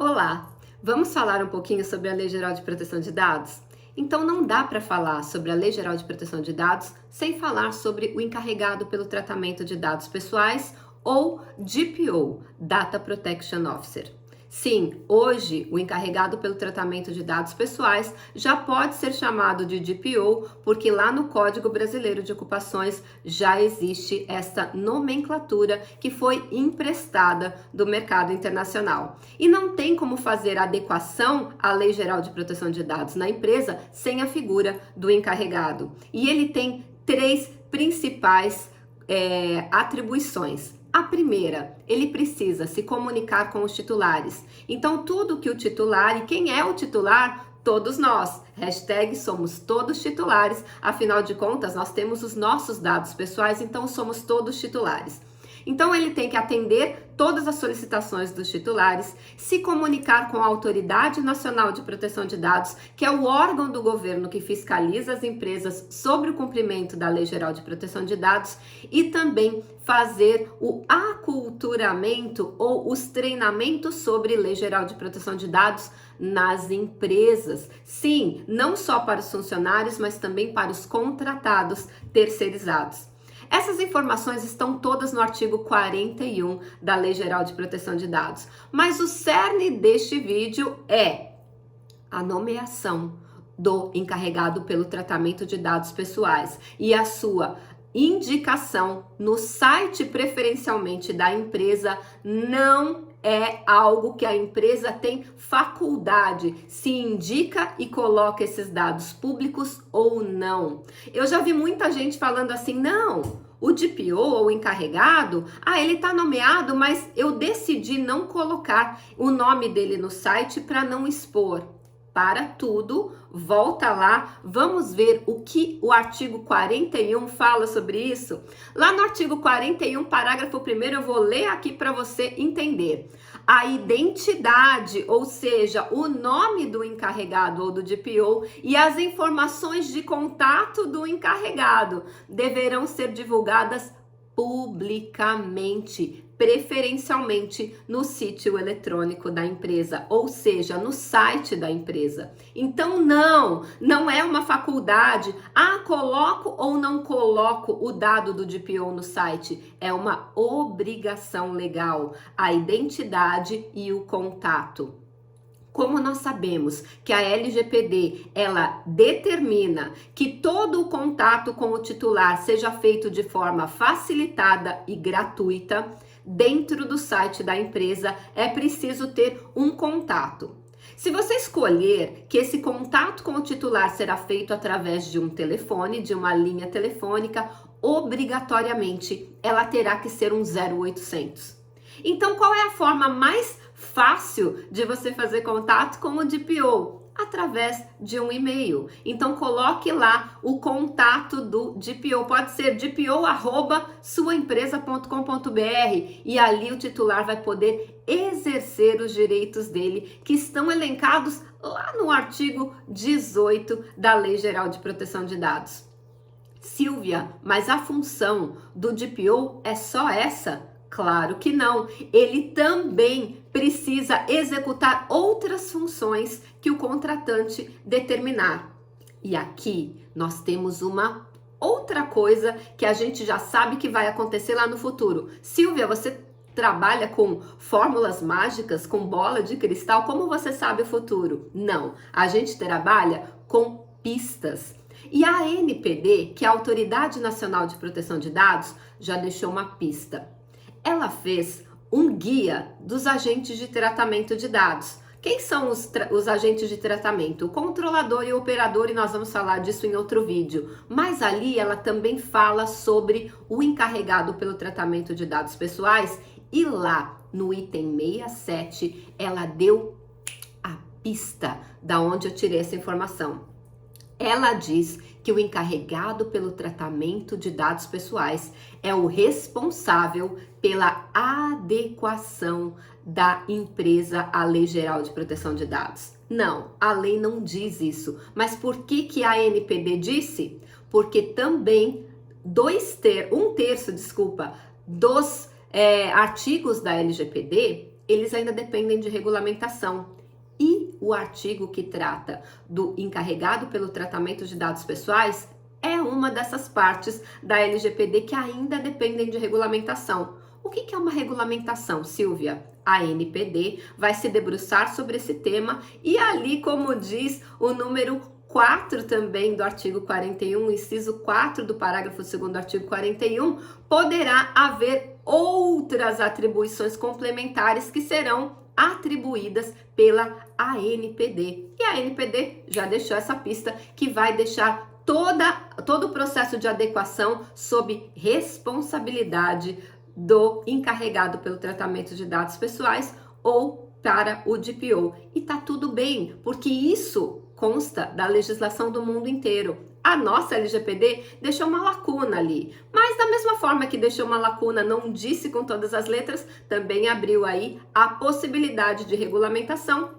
Olá, vamos falar um pouquinho sobre a Lei Geral de Proteção de Dados? Então não dá para falar sobre a Lei Geral de Proteção de Dados sem falar sobre o encarregado pelo tratamento de dados pessoais ou DPO, Data Protection Officer. Sim, hoje o encarregado pelo tratamento de dados pessoais já pode ser chamado de DPO, porque lá no Código Brasileiro de Ocupações já existe essa nomenclatura que foi emprestada do mercado internacional. E não tem como fazer adequação à Lei Geral de Proteção de Dados na empresa sem a figura do encarregado. E ele tem três principais atribuições. A primeira, ele precisa se comunicar com os titulares. Então, tudo que o titular, e quem é o titular? Todos nós. Hashtag somos todos titulares. Afinal de contas, nós temos os nossos dados pessoais, então somos todos titulares. Então, ele tem que atender todas as solicitações dos titulares, se comunicar com a Autoridade Nacional de Proteção de Dados, que é o órgão do governo que fiscaliza as empresas sobre o cumprimento da Lei Geral de Proteção de Dados e também fazer o aculturamento ou os treinamentos sobre Lei Geral de Proteção de Dados nas empresas. Sim, não só para os funcionários, mas também para os contratados terceirizados. Essas informações estão todas no artigo 41 da Lei Geral de Proteção de Dados. Mas o cerne deste vídeo é a nomeação do encarregado pelo tratamento de dados pessoais e a sua indicação no site preferencialmente da empresa não é algo que a empresa tem faculdade, se indica e coloca esses dados públicos ou não. Eu já vi muita gente falando assim, não, o DPO ou o encarregado, ele tá nomeado, mas eu decidi não colocar o nome dele no site para não expor. Para tudo, volta lá, vamos ver o que o artigo 41 fala sobre isso. Lá no artigo 41, parágrafo 1º, eu vou ler aqui para você entender. A identidade, ou seja, o nome do encarregado ou do DPO e as informações de contato do encarregado deverão ser divulgadas publicamente, preferencialmente no sítio eletrônico da empresa, ou seja, no site da empresa. Então não é uma faculdade, coloco ou não coloco o dado do DPO no site, é uma obrigação legal, a identidade e o contato. Como nós sabemos que a LGPD, ela determina que todo o contato com o titular seja feito de forma facilitada e gratuita, dentro do site da empresa é preciso ter um contato. Se você escolher que esse contato com o titular será feito através de um telefone, de uma linha telefônica, obrigatoriamente ela terá que ser um 0800. Então, qual é a forma mais fácil de você fazer contato com o DPO? Através de um e-mail. Então, coloque lá o contato do DPO. Pode ser dpo@suaempresa.com.br e ali o titular vai poder exercer os direitos dele, que estão elencados lá no artigo 18 da Lei Geral de Proteção de Dados. Silvia, mas a função do DPO é só essa? Claro que não. Ele também precisa executar outras funções que o contratante determinar. E aqui nós temos uma outra coisa que a gente já sabe que vai acontecer lá no futuro. Silvia, você trabalha com fórmulas mágicas, com bola de cristal? Como você sabe o futuro? Não, a gente trabalha com pistas. E a ANPD, que é a Autoridade Nacional de Proteção de Dados, já deixou uma pista. Ela fez um guia dos agentes de tratamento de dados. Quem são os agentes de tratamento? O controlador e o operador, e nós vamos falar disso em outro vídeo. Mas ali ela também fala sobre o encarregado pelo tratamento de dados pessoais e lá no item 67 ela deu a pista da onde eu tirei essa informação. Ela diz que o encarregado pelo tratamento de dados pessoais é o responsável pela adequação da empresa à Lei Geral de Proteção de Dados. Não, a lei não diz isso. Mas por que a ANPD disse? Porque também um terço dos artigos da LGPD eles ainda dependem de regulamentação. E o artigo que trata do encarregado pelo tratamento de dados pessoais é uma dessas partes da LGPD que ainda dependem de regulamentação. O que é uma regulamentação, Silvia? A ANPD vai se debruçar sobre esse tema e ali, como diz o número 4 também do artigo 41, inciso 4 do parágrafo 2º do artigo 41, poderá haver outras atribuições complementares que serão atribuídas pela ANPD. E a ANPD já deixou essa pista que vai deixar todo o processo de adequação sob responsabilidade do encarregado pelo tratamento de dados pessoais ou para o DPO. E tá tudo bem, porque isso consta da legislação do mundo inteiro. A nossa LGPD deixou uma lacuna ali, mas da mesma forma que deixou uma lacuna, não disse com todas as letras, também abriu aí a possibilidade de regulamentação.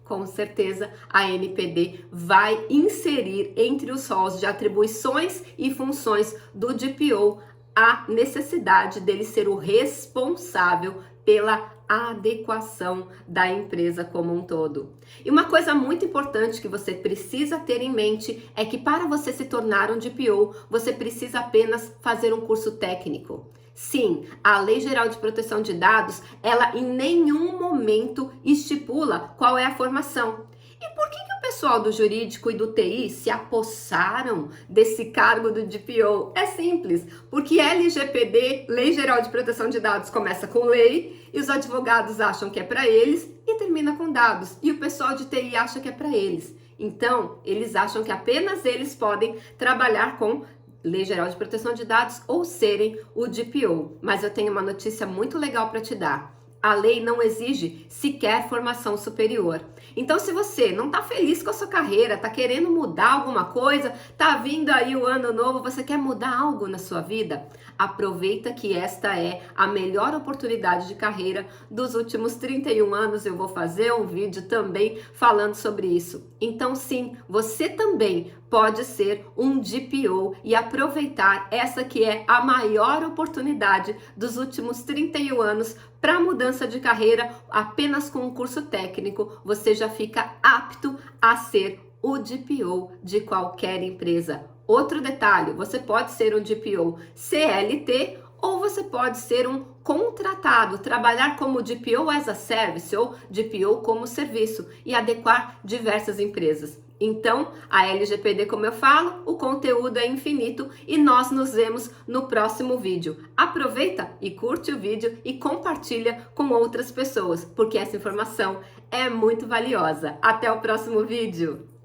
Com certeza a ANPD vai inserir entre os rolos de atribuições e funções do DPO a necessidade dele ser o responsável pela adequação da empresa como um todo. E uma coisa muito importante que você precisa ter em mente é que para você se tornar um DPO, você precisa apenas fazer um curso técnico. Sim, a Lei Geral de Proteção de Dados, ela em nenhum momento estipula qual é a formação. E por que o pessoal do jurídico e do TI se apossaram desse cargo do DPO? É simples, porque LGPD, Lei Geral de Proteção de Dados, começa com lei e os advogados acham que é para eles e termina com dados. E o pessoal de TI acha que é para eles. Então, eles acham que apenas eles podem trabalhar com Lei Geral de Proteção de Dados ou serem o DPO. Mas eu tenho uma notícia muito legal para te dar. A lei não exige sequer formação superior. Então, se você não está feliz com a sua carreira, está querendo mudar alguma coisa, está vindo aí o ano novo, você quer mudar algo na sua vida, aproveita que esta é a melhor oportunidade de carreira dos últimos 31 anos. Eu vou fazer um vídeo também falando sobre isso. Então, sim, você também pode ser um DPO e aproveitar essa que é a maior oportunidade dos últimos 31 anos para mudança de carreira. Apenas com um curso técnico você já fica apto a ser o DPO de qualquer empresa. Outro detalhe, você pode ser um DPO CLT ou você pode ser um contratado, trabalhar como DPO as a service ou DPO como serviço e adequar diversas empresas. Então, a LGPD, como eu falo, o conteúdo é infinito e nós nos vemos no próximo vídeo. Aproveita e curte o vídeo e compartilha com outras pessoas, porque essa informação é muito valiosa. Até o próximo vídeo!